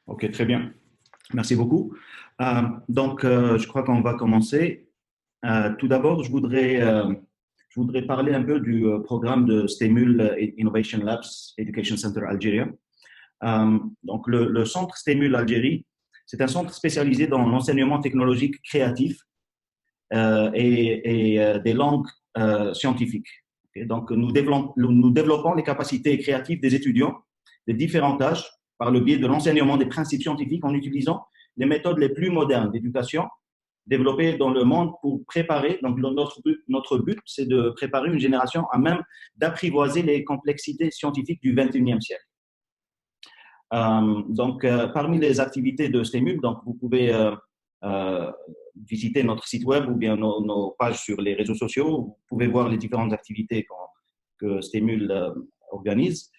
Ok, très bien. Merci beaucoup. Je crois qu'on va commencer. Tout d'abord, je voudrais parler un peu du programme de Stemul Innovation Labs Education Center Algeria. Le centre Stemul Algérie, c'est un centre spécialisé dans l'enseignement technologique créatif et des langues scientifiques. Okay? Donc, nous développons les capacités créatives des étudiants de différents âges par le biais de l'enseignement des principes scientifiques en utilisant les méthodes les plus modernes d'éducation développées dans le monde pour préparer, donc notre but, c'est de préparer une génération à même d'apprivoiser les complexités scientifiques du XXIe siècle. Parmi les activités de Stemul, donc vous pouvez euh, visiter notre site web ou bien nos pages sur les réseaux sociaux. Vous pouvez voir les différentes activités que Stemul organise.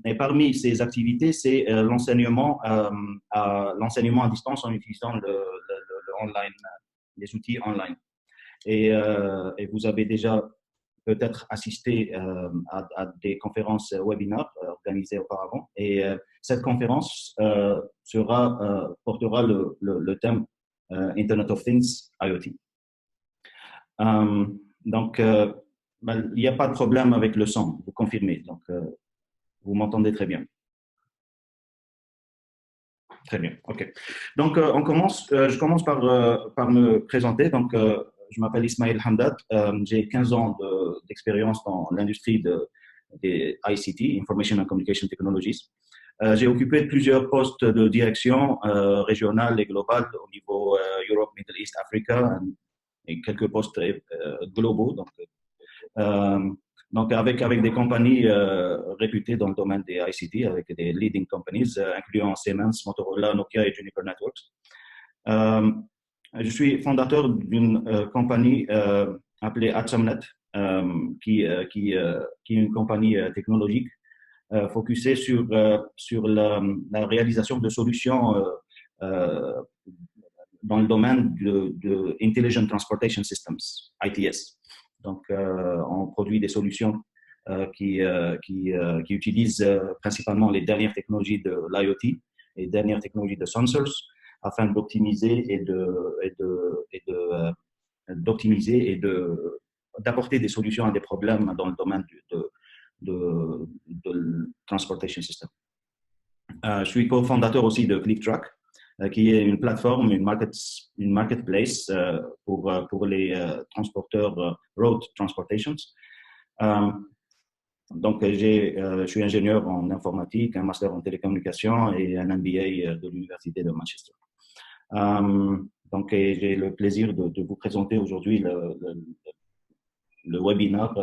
Et parmi ces activités, c'est l'enseignement à distance en utilisant le online, les outils online. Et vous avez déjà peut-être assisté à des conférences webinaires organisées auparavant. Et cette conférence portera le thème Internet of Things, IoT. Euh, donc, il n'y a pas de problème avec le son, vous confirmez. Donc, vous m'entendez très bien. Très bien, ok. Donc, je commence par me présenter. Donc, je m'appelle Ismail Hamdad. J'ai 15 ans d'expérience dans l'industrie des ICT, Information and Communication Technologies. J'ai occupé plusieurs postes de direction régionale et globale au niveau Europe, Middle East, Africa, et quelques postes globaux. Euh, donc avec des compagnies réputées dans le domaine des ICT, avec des leading companies, incluant Siemens, Motorola, Nokia et Juniper Networks. Euh, je suis fondateur d'une compagnie appelée Adsumnet, qui est une compagnie technologique focusée sur la réalisation de solutions euh, dans le domaine de Intelligent Transportation Systems, ITS. Donc, on produit des solutions qui utilisent principalement les dernières technologies de l'IoT et dernières technologies de sensors afin d'optimiser d'optimiser et d'apporter des solutions à des problèmes dans le domaine de transportation system. Je suis cofondateur aussi de ClickTrack, qui est une plateforme, une marketplace pour les transporteurs road transportations. Je suis ingénieur en informatique, un master en télécommunications et un MBA de l'Université de Manchester. J'ai le plaisir de vous présenter aujourd'hui le webinaire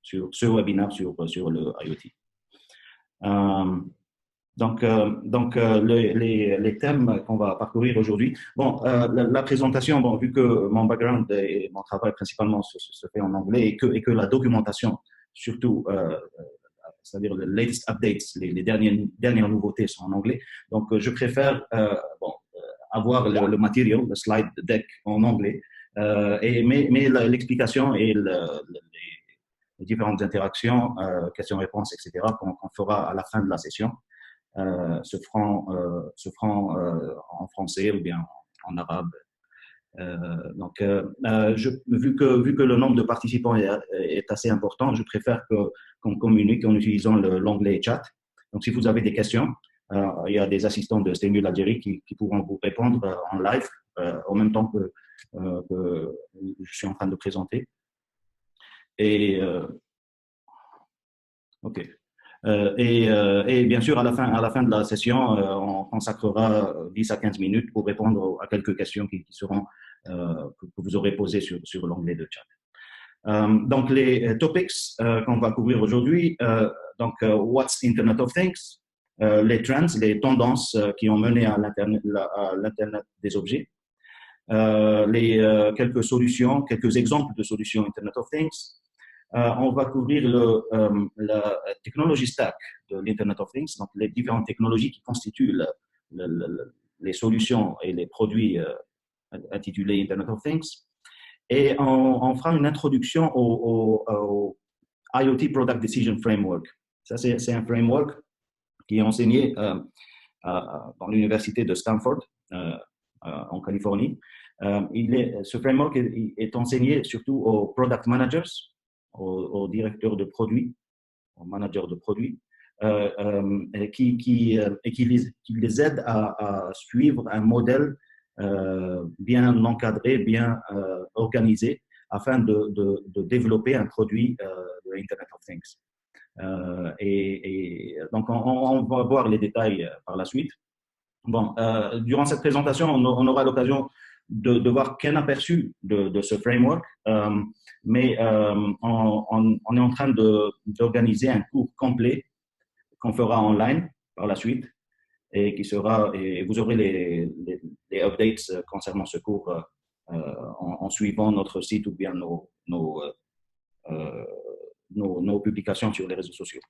sur le IoT. Les thèmes qu'on va parcourir aujourd'hui. Bon, la présentation, bon, vu que mon background et mon travail principalement se fait en anglais et que la documentation, surtout, c'est-à-dire les latest updates, les dernières nouveautés sont en anglais. Donc, je préfère avoir le matériel, le slide deck en anglais, mais l'explication et les différentes interactions, questions-réponses, etc., qu'on fera à la fin de la session, se feront en français ou bien en arabe. Vu que le nombre de participants est assez important, je préfère qu'on communique en utilisant l'onglet chat. Donc, si vous avez des questions, il y a des assistants de Stemul Algérie qui pourront vous répondre en live, en même temps que je suis en train de présenter. OK. Et bien sûr, à la fin de la session, on consacrera 10 à 15 minutes pour répondre à quelques questions qui seront, que vous aurez posées sur l'onglet de chat. Donc, les topics qu'on va couvrir aujourd'hui, What's Internet of Things, les trends, les tendances qui ont mené à l'Internet des objets, quelques solutions, quelques exemples de solutions Internet of Things. On va couvrir la technologie stack de l'Internet of Things, donc les différentes technologies qui constituent les solutions et les produits intitulés Internet of Things. Et on fera une introduction au IoT Product Decision Framework. Ça, c'est un framework qui est enseigné dans l'université de Stanford, en Californie. Ce framework est enseigné surtout aux product managers, aux directeurs de produits, aux managers de produits, qui les aide à suivre un modèle bien encadré, bien organisé, afin de développer un produit de Internet of Things. Donc, on va voir les détails par la suite. Bon, durant cette présentation, on aura l'occasion de voir qu'un aperçu de ce framework, mais on est en train d'organiser un cours complet qu'on fera online par la suite et et vous aurez les updates concernant ce cours en suivant notre site ou bien nos publications sur les réseaux sociaux.